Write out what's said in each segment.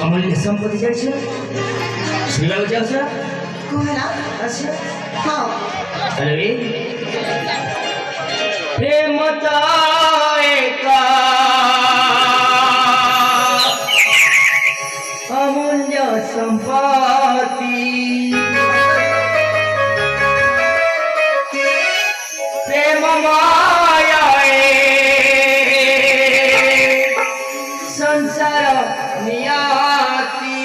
अमूल्य संपत्ति जाइछ सुनाउ जाउँछ कोहरा अच्छा हाँ अरे प्रेम त एक अमूल्य संपत्ति प्रेम माया संसार नियाती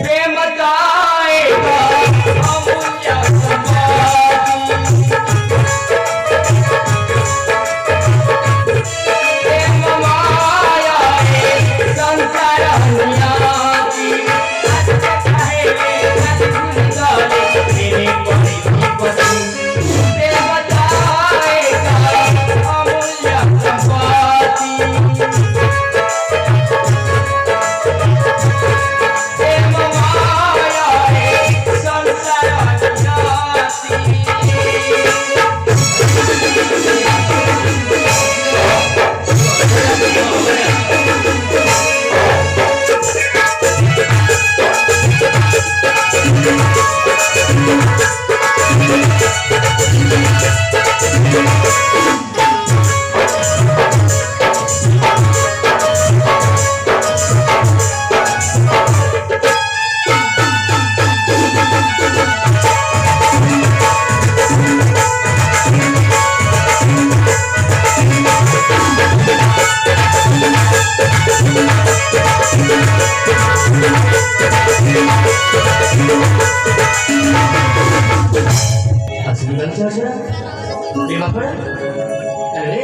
प्रेम दाएगा अमूल्य संपत्ति আসলে বলছো আসলে প্রেম পড়া আরে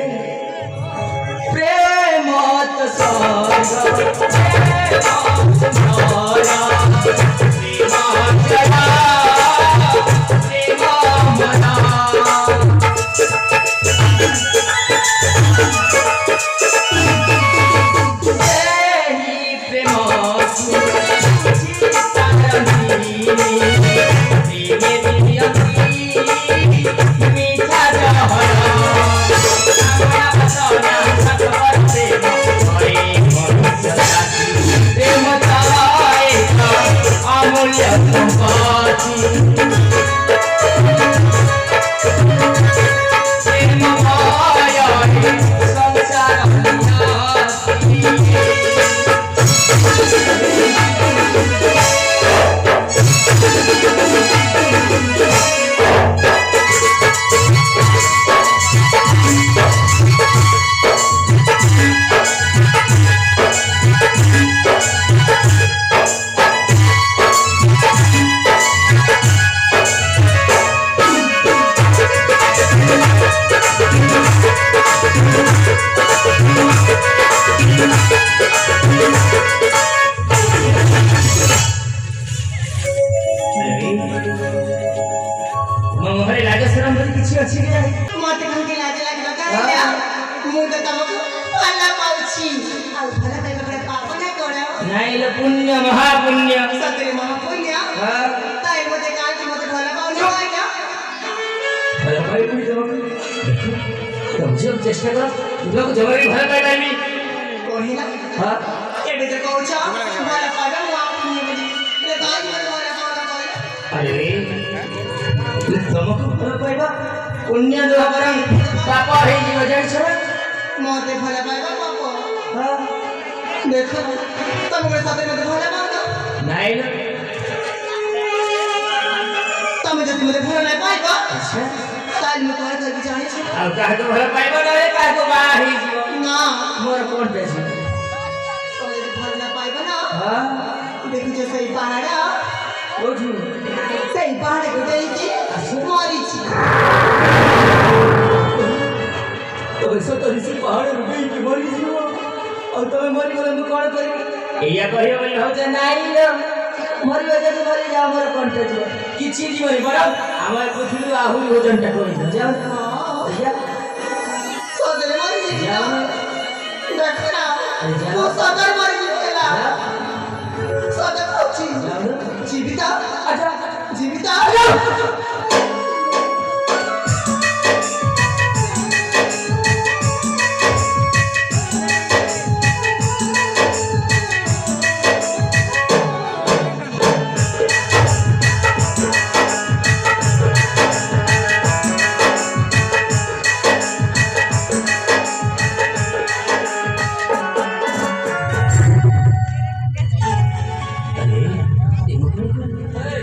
প্রেম তো সাগর প্রেম সারা প্রেম জলা প্রেম মনা মহরে লাগে শরম বলে কিছু আছে কি মতে কাকে লাজ লাগলো কাইলা মু তো তমকু ভালো পাউছি আর ভালো পাইবা করে পাবো না কোড়া নাইলে পুণ্য মহাপুণ্য সতরে মহাপুণ্য হ্যাঁ তাই মতে কাকে মতে ভালো পাও না কাইলা ভালো পাই তুমি তোমাকে বুঝো চেষ্টা করো তোমাকে জমাই ভালো পাই আমি কহিলা হ্যাঁ এবে তো কওছ ভালো পাইবা মহাপুণ্য বলি এ কাকে মতে ভালো পাও না কইলা আরে তোমাকে ভালো পাইবা পুণ্য দেওয়া বরং পাপ হয়ে যাবে জানিস মতে ভালো পাইবা পাপ হ্যাঁ দেখো তোমার সাথে মতে ভালো পাও না নাইলে তুমি যদি মতে ভালো না পাইবা আচ্ছা তাহলে মু করে করবি জানিস আর কাহাকে ভালো পাইবা না রে কাহাকে বাহ হয়ে যাব না মোর কোন পেছি তুমি যদি ভালো না পাইবা না হ্যাঁ দেখুছ সেই পাহাড় ওঠু সেই পাহাড়ে গোটাইছি মরিছি তবে সতরি সে পাহাড়ে রুবেই মরি যাব আর তুমি মরি গলে মু কোন করিবি এইয়া কহিও বলি হচ্ছে নাইলে মরিবা যদি মরি যাও মোর কোন পেছি କିଛି ଯିବନି ବରଂ আমার পৃথিবী আহুরি ওজনটা করে দাও যাও যা সদরে মরিছি যাও দেখো না ও সদর মরিছি পেলা সদর হচ্ছি যাও জীবিত আচ্ছা জীবিত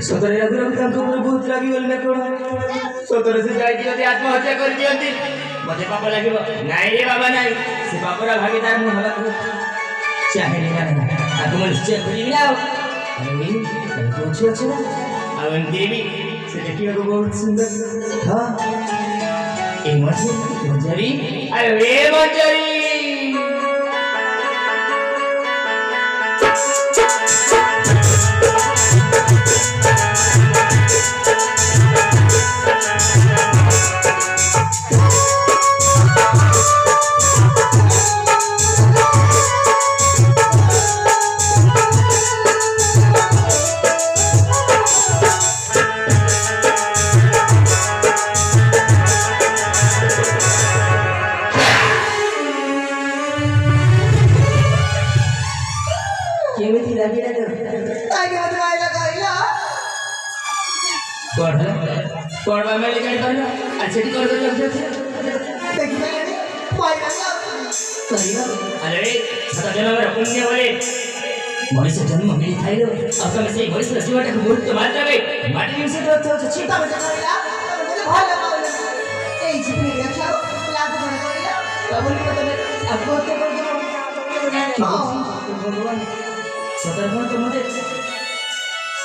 ସତରେ ରଘୁରାମ ତାଙ୍କ ଉପରେ ବହୁତ ରାଗିଗଲେ ନା କଣ ସତରେ ସେ ଯାଇକି ଯଦି ଆତ୍ମହତ୍ୟା କରିଦିଅନ୍ତି ମତେ ପାପ ଲାଗିବ ନାଇଁ ରେ ବାବା ନାଇଁ ସେ ପାପର ଭାଗିଦାର ମୁଁ ହେବାକୁ ଚାହେଁନି ନା ତାକୁ ମୁଁ ନିଶ୍ଚୟ କରିବି ନା ଆଉ କହୁଛି ଅଛି ନା ଆଉ ଏମିତିରେ ବି ସେ ଦେଖିବାକୁ ବହୁତ ସୁନ୍ଦର ହଁ এই মঞ্জরি আরে রে মঞ্জরি কেমিতি লাগিলা তো আগে মতে মাইলা কইলা পড়বা মেলে জানি পারলো আর সেটি করে করে লাগছে দেখি পাইনি মাইলা করিবা আরে সাদা জনমের পুণ্য বলে মনুষ্য জন্ম মিলি খাইলো আর তুমি সেই মনুষ্য জীবনটাকে মুহূর্ত মাত্রাবে মাটি নিচে ধরতে হচ্ছে চিন্তা তবে কইলা তবে ভালো পাওনা এই জীবনে দেখাও লাগু করে কইলা কেমন করে তবে আত্মহত্যা করে দেবো ভগবান সতর্ক তোমাদের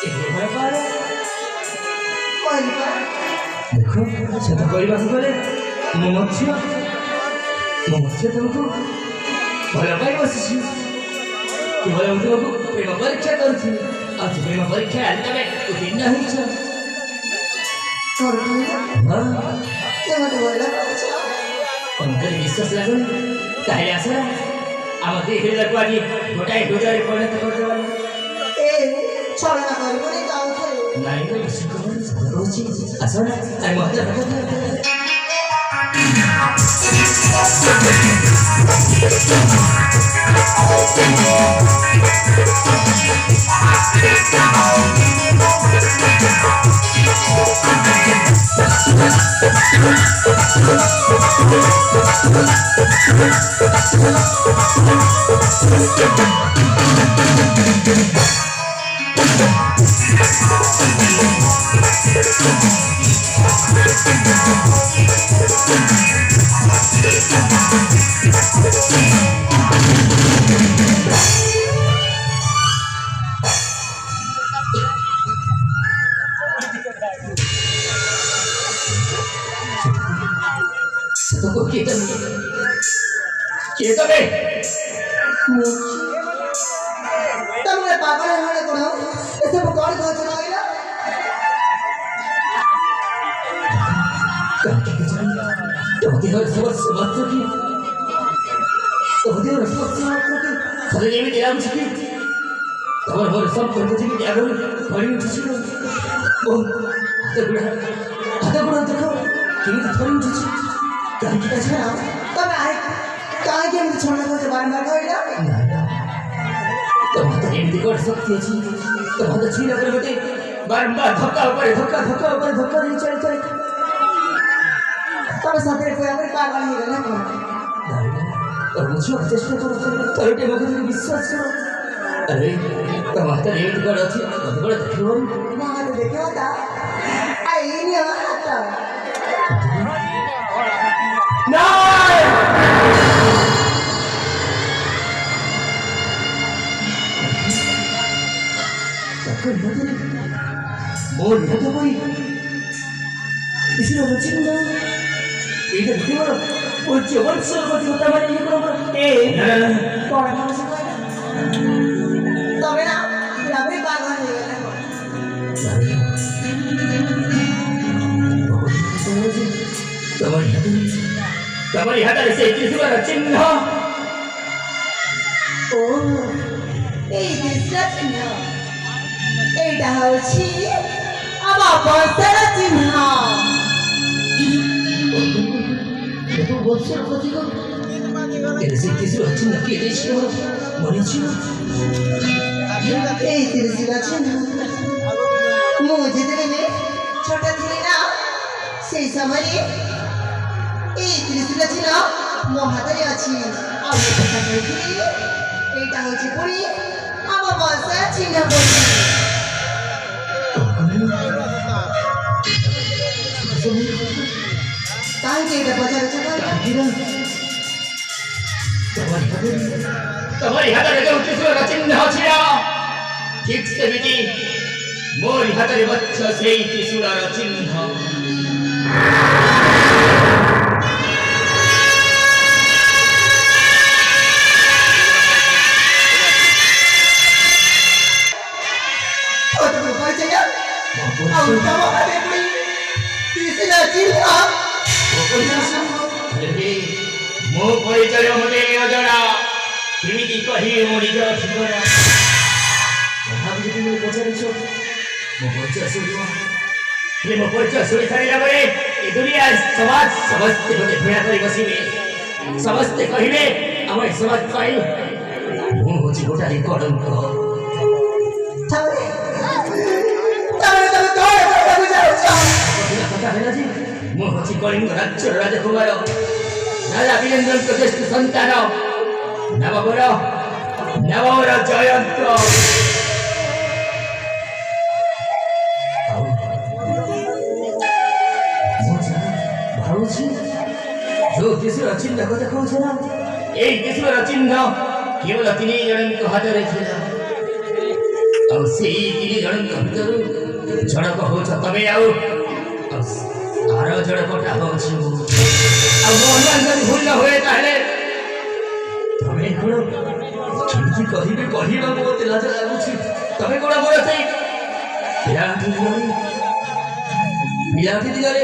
এগুলো ভয় পারে କହିଲି ପରା ଦେଖ ସତ କହିବାକୁ ଗଲେ ମୁଁ ମଧ୍ୟ ତୁମକୁ ଭଲ ପାଇ ବସିଛି କେବଳ ମୁଁ ତୁମକୁ ପ୍ରେମ ପରୀକ୍ଷା କରୁଛି ଆଉ ସେ ପ୍ରେମ ପରୀକ୍ଷା ଆଜି ତମେ ଉତ୍ତୀର୍ଣ୍ଣ ହେଇଛ ହଁ ସେ ମୋତେ ଭଲ ପାଉଛ ଅନ୍ତରେ ବିଶ୍ୱାସ ଲାଗୁନି ତାହେଲେ ଆସ ଆମ ଦୁଇ ହୃଦୟକୁ ଆଜି ଗୋଟାଏ ହୃଦୟରେ ପରିଣତ କରିଦେବା ଛଳନା କରିବନି ଯାଉଥିଲେ ନାଇଁ ତ ବେଶୀ କହୁଛି ଆସ ନା ଆରେ ମୋତେ କିଏ ତମେ ତମେ ପାଗଳ ହେଲେ କଣ ଏସବୁ କଣ କହୁଛ କହିଲ ତମ ଦେହର ସମସ୍ତ ମାତ୍ର କି ତମ ଦେହର ସମସ୍ତ ମାତ୍ର କି ଥରେ ଯେମିତି ଲାଗୁଛି କି ତମର ମୋର ସମ୍ପର୍କ ଯେମିତି ଆଗରୁ ଭରି ଉଠୁଛି ହାତ ଗୁଡ଼ା ଦେଖ କେମିତି ଥରି ଉଠୁଛି କାହିଁକି ତା ଛଡ଼ା ତମେ କାହିଁକି ଏମିତି ଛଣ୍ଡ କରୁଛ ବାରମ୍ବାର କହିଲ ତମ ହାତରେ ଏମିତି କ'ଣ ଶକ୍ତି ଅଛି ତମ ହାତ ଛୁଇଁଲା ପରେ ମୋତେ ବାରମ୍ବାର ଧକ୍କା ଉପରେ ଧକ୍କା ଦେଇ ଚାଲି ତମେ ସତରେ ପୁରାପୁରି ପାଗଳ ହେଇଗଲ ନା କଣ ବୁଝିବାକୁ ଚେଷ୍ଟା କର ଥରଟେ ମୋ କଥାକୁ ବିଶ୍ୱାସ କର ଆରେ ତମ ହାତରେ ଏମିତି କ'ଣ ଅଛି ମୋତେ କ'ଣ ଦେଖିବନି ମୋ ହାତ ଦେଖିବ ତା ଏଇନି ଆମ ହାତ ମୋର ନିହତ ପରି କିଛିର ଚିହ୍ନ ଏଇଟା ଦେଖିବର ମୋର ଜୀବନଶର କଥା ମାନେ ଇଏ କର କଣ ତମେ ନା ପୁରାପୁରି ପାଗଳ ହେଇଗଲ ତମରି ହାତରେ ସେ ତ୍ରିଶୂଳର ଚିହ୍ନ ଓ ଏଇ ତ୍ରିଶୂଳ ଚିହ୍ନ এইটা হচ্ছে আমার বংশের চিহ্ন বংশের প্রতীক সেই ত্রিশূল চিহ্ন কে দিয়েছিল মনে ছিল এই ত্রিশূল চিহ্ন ମୁଁ ଯେତେବେଳେ ଛୋଟ ଥିଲି ନା ସେଇ ସମୟରେ ଏଇ ତ୍ରିଶୂଳ ଚିହ୍ନ ମୋ ହାତରେ ଅଛି ଆଉ ମୁଁ କଥା କହିଥିଲି ଏଇଟା ହେଉଛି ପୁଣି ଆମ ବଂଶର ଚିହ୍ନ ବୋଲି କାହିଁକି ଏଇଟା ପଚାରୁଛ ତମରି ହାତରେ ଯେଉଁ ତ୍ରିଶୂଳର ଚିହ୍ନ ଅଛି ନା ଠିକ୍ ସେମିତି ମୋରି ହାତରେ ମଧ୍ୟ ସେଇ ତ୍ରିଶୂଳର ଚିହ୍ନ ମୋ ପରିଚୟ ମୋତେ ଅଜଣା କେମିତି କହିବି ମୋ ନିଜ ଠିକଣା ତଥାପି ଯଦି ମୁଁ ପଚାରିଛ ମୋ ପରିଚୟ ଶୁଣିବ ହେଲେ ମୋ ପରିଚୟ ଶୁଣି ସାରିଲା ପରେ ଏ ଦୁନିଆ ସମାଜ ସମସ୍ତେ ମୋତେ ଘୃଣା କରି ବସିବେ ସମସ୍ତେ କହିବେ ଆମ ଏ ସମାଜ ପାଇଁ ମୁଁ ହେଉଛି ଗୋଟାଏ କଳଙ୍କ କଥା ହେଲା ଯେ ମୁଁ ହେଉଛି କଳିଙ୍ଗ ରାଜ୍ୟର ରାଜକୁମାର ରାଜା ବୀରେନ୍ଦ୍ରଙ୍କ ଜ୍ୟେଷ୍ଠ ସନ୍ତାନ ନବବର ଜୟନ୍ତ ଭାବୁଛି ଯୋଉ ତ୍ରିଶୂଳ ଚିହ୍ନ କଥା କହୁଛ ନା ଏଇ ତ୍ରିଶୂଳର ଚିହ୍ନ କେବଳ 3 ଜଣଙ୍କ ହାତରେ ଥିଲା ଆଉ ସେଇ 3 ଜଣଙ୍କ ଭିତରୁ ଜଣକ ହଉଛ ତମେ ଆଉ ଆର ଜଣକଟା ହଉଛି ମୁଁ। ଆଉ ମୋ ଅନୁମାନ ଯଦି ଭୁଲ ନ ହୁଏ ତାହେଲେ ତମେ କଣ କେମିତି କହିବି କହିବାକୁ ମୋତେ ଲାଜ ଲାଗୁଛି। ତମେ କଣ ମୋର ସେଇ ପିଲାଟି ଦିଗରେ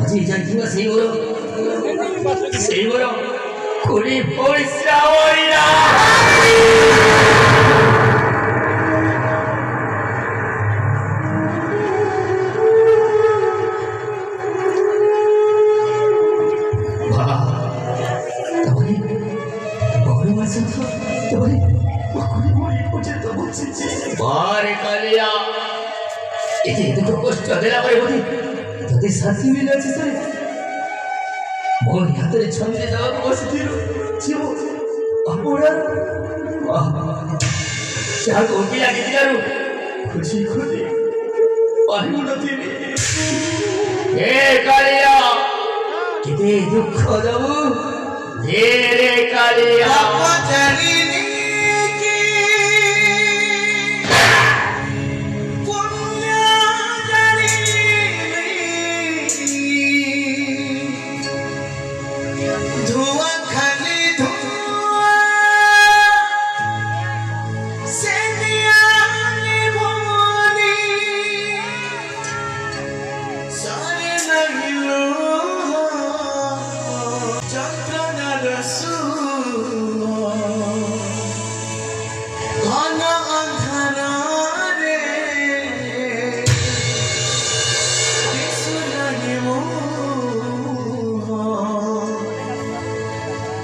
ଆଜି ଯାଇଥିବା ସେଇ ମୋର କୁଡ଼ି ପଇସା ଓଇରା। কষ্ট দেলা পরে বলি তোতে শাস্তি মিলে আছে সরে ମୋ ହାତରେ ଛନ୍ଦି ଦେବାକୁ ବସିଥିଲୁ ଝିଅ ଅପଡ଼ା ଯାହାକୁ ଓକି ଲାଗିଥିଲାରୁ ଖୋଜି ପାରୁନଥିଲି। ହେ କାଳିଆ କେତେ ଦୁଃଖ ଦବୁ ରେ କାଳିଆ।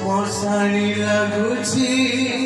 Mosani laguchi